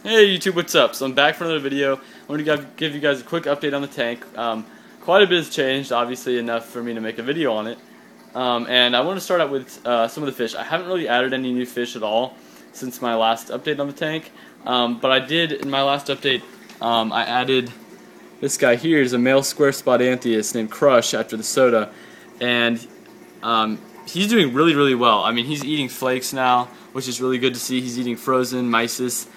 Hey YouTube, what's up? So I'm back for another video. I want to give you guys a quick update on the tank. Quite a bit has changed, obviously enough for me to make a video on it. And I want to start out with some of the fish. I haven't really added any new fish at all since my last update on the tank. But I did, in my last update, I added this guy here. Is a male square spot anthias named Crush after the soda. And he's doing really well. I mean, he's eating flakes now, which is really good to see. He's eating frozen, mysis.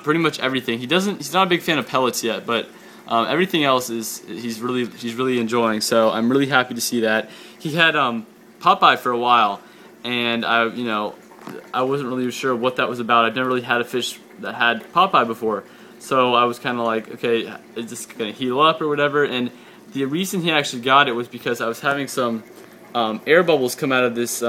Pretty much everything. He's not a big fan of pellets yet, but everything else he's really enjoying. So I'm really happy to see that. He had Popeye for a while, and I wasn't really sure what that was about. I've never really had a fish that had Popeye before, so I was kind of like, okay, is this gonna heal up or whatever? And the reason he actually got it was because I was having some air bubbles come out of this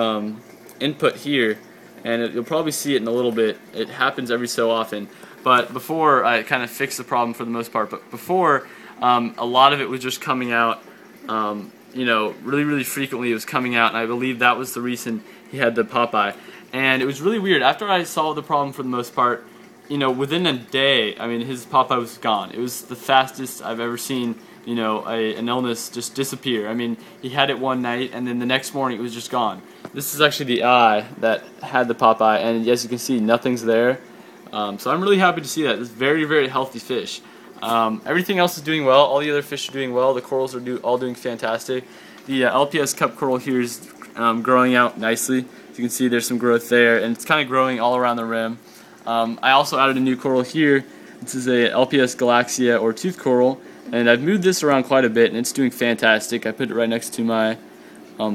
input here. And you'll probably see it in a little bit. It happens every so often. But before, I kind of fixed the problem for the most part. But before, a lot of it was just coming out, really frequently it was coming out. And I believe that was the reason he had the Popeye. And it was really weird. After I solved the problem for the most part, within a day, I mean, his Popeye was gone. It was the fastest I've ever seen, an illness just disappear. I mean, he had it one night, and then the next morning it was just gone. This is actually the eye that had the Popeye, and as you can see, nothing's there. So I'm really happy to see that. It's very healthy fish. Everything else is doing well. All the other fish are doing well. The corals are all doing fantastic. The LPS cup coral here is growing out nicely. As you can see, there's some growth there, and it's kind of growing all around the rim. I also added a new coral here. This is a LPS galaxia or tooth coral, and I've moved this around quite a bit, and it's doing fantastic. I put it right next to my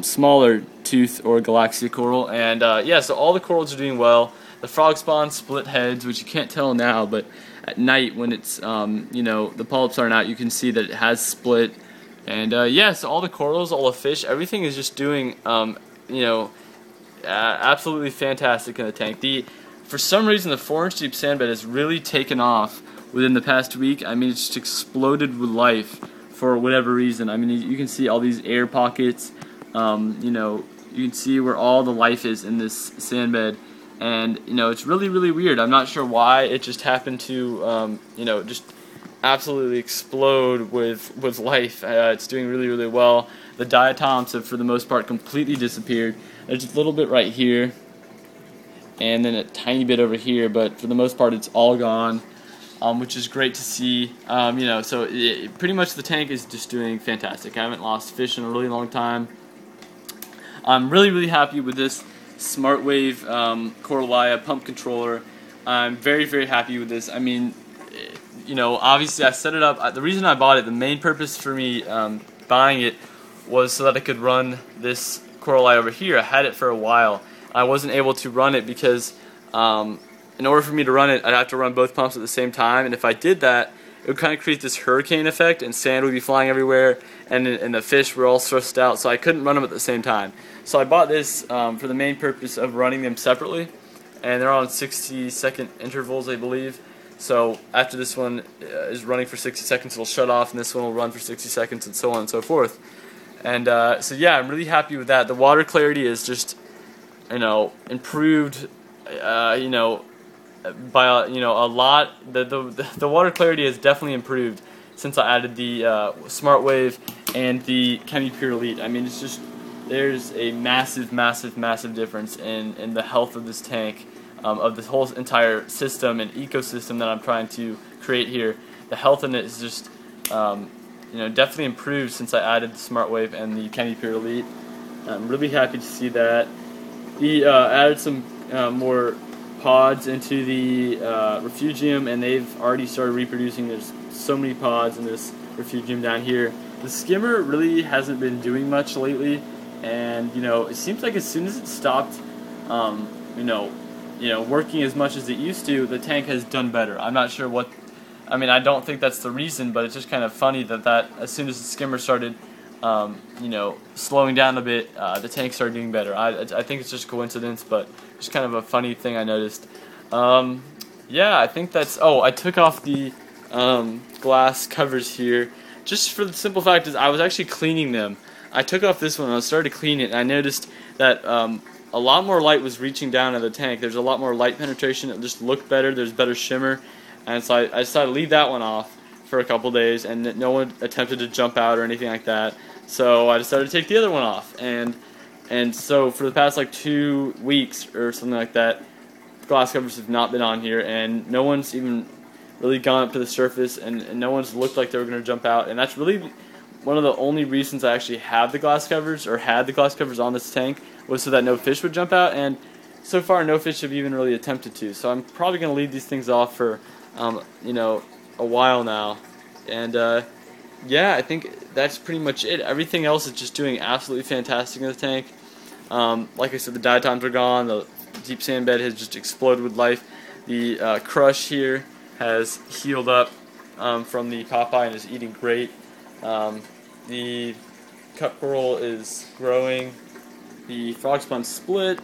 smaller tooth or galaxia coral, and yeah, so all the corals are doing well. The frog spawn split heads, which you can't tell now, but at night when it's the polyps aren't out, you can see that it has split. And yeah, so all the corals, all the fish, everything is just doing absolutely fantastic in the tank. For some reason, the 4-inch deep sand bed has really taken off within the past week. I mean, it's just exploded with life for whatever reason. I mean, you can see all these air pockets. You can see where all the life is in this sand bed, and it's really weird. I'm not sure why it just happened to just absolutely explode with life. It's doing really well. The diatoms have for the most part completely disappeared. There's a little bit right here and then a tiny bit over here, but for the most part it's all gone, which is great to see. So pretty much the tank is just doing fantastic. I haven't lost fish in a really long time. I'm really happy with this Smartwave Coralia pump controller. I'm very happy with this. I mean, obviously I set it up. The reason I bought it, the main purpose for me buying it was so that I could run this Coralia over here. I had it for a while. I wasn't able to run it because in order for me to run it, I'd have to run both pumps at the same time, and if I did that, it would kind of create this hurricane effect, and sand would be flying everywhere, and the fish were all stressed out, so I couldn't run them at the same time. So I bought this for the main purpose of running them separately, and they're on 60-second intervals, I believe. So after this one is running for 60 seconds, it'll shut off, and this one will run for 60 seconds, and so on and so forth. And so yeah, I'm really happy with that. The water clarity is just, improved, by a lot. The water clarity has definitely improved since I added the Smartwave and the Chemi-Pure Elite. I mean, it's just, there's a massive difference in the health of this tank, of this whole entire system and ecosystem that I'm trying to create here. The health in it is just definitely improved since I added the Smartwave and the Chemi-Pure Elite. I'm really happy to see that. He added some more pods into the refugium, and they've already started reproducing. There's so many pods in this refugium down here. The skimmer really hasn't been doing much lately, and it seems like as soon as it stopped working as much as it used to, the tank has done better. I'm not sure what, I don't think that's the reason, but it's just kind of funny that as soon as the skimmer started slowing down a bit, the tank started doing better. I think it's just coincidence, but just kind of a funny thing I noticed. Yeah, I think that's. Oh, I took off the glass covers here just for the simple fact is I was actually cleaning them. I took off this one and I started to clean it, and I noticed that a lot more light was reaching down into the tank. There's a lot more light penetration. It just looked better. There's better shimmer. and so I decided to leave that one off for a couple days, and no one attempted to jump out or anything like that. So I decided to take the other one off, and so for the past like 2 weeks or something like that, glass covers have not been on here, and no one's even really gone up to the surface, and no one's looked like they were going to jump out. And that's really one of the only reasons I actually have the glass covers, or had the glass covers on this tank, was so that no fish would jump out, and so far no fish have even really attempted to. So I'm probably going to leave these things off for you know, a while now. And yeah, I think that's pretty much it. Everything else is just doing absolutely fantastic in the tank. Like I said, the diatoms are gone, the deep sand bed has just exploded with life. The crush here has healed up from the Popeye and is eating great. The cup coral is growing. The frog spawn split,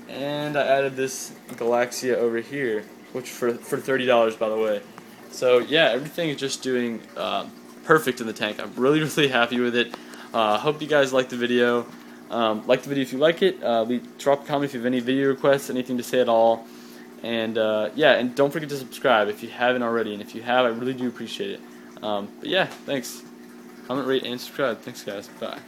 and I added this Galaxia over here, which for $30, by the way. So yeah, everything is just doing perfect in the tank. I'm really happy with it. Hope you guys like the video. Like the video if you like it. Drop a comment if you have any video requests, anything to say at all. And yeah, and don't forget to subscribe if you haven't already. And if you have, I really do appreciate it. But yeah, thanks. Comment, rate, and subscribe. Thanks, guys. Bye.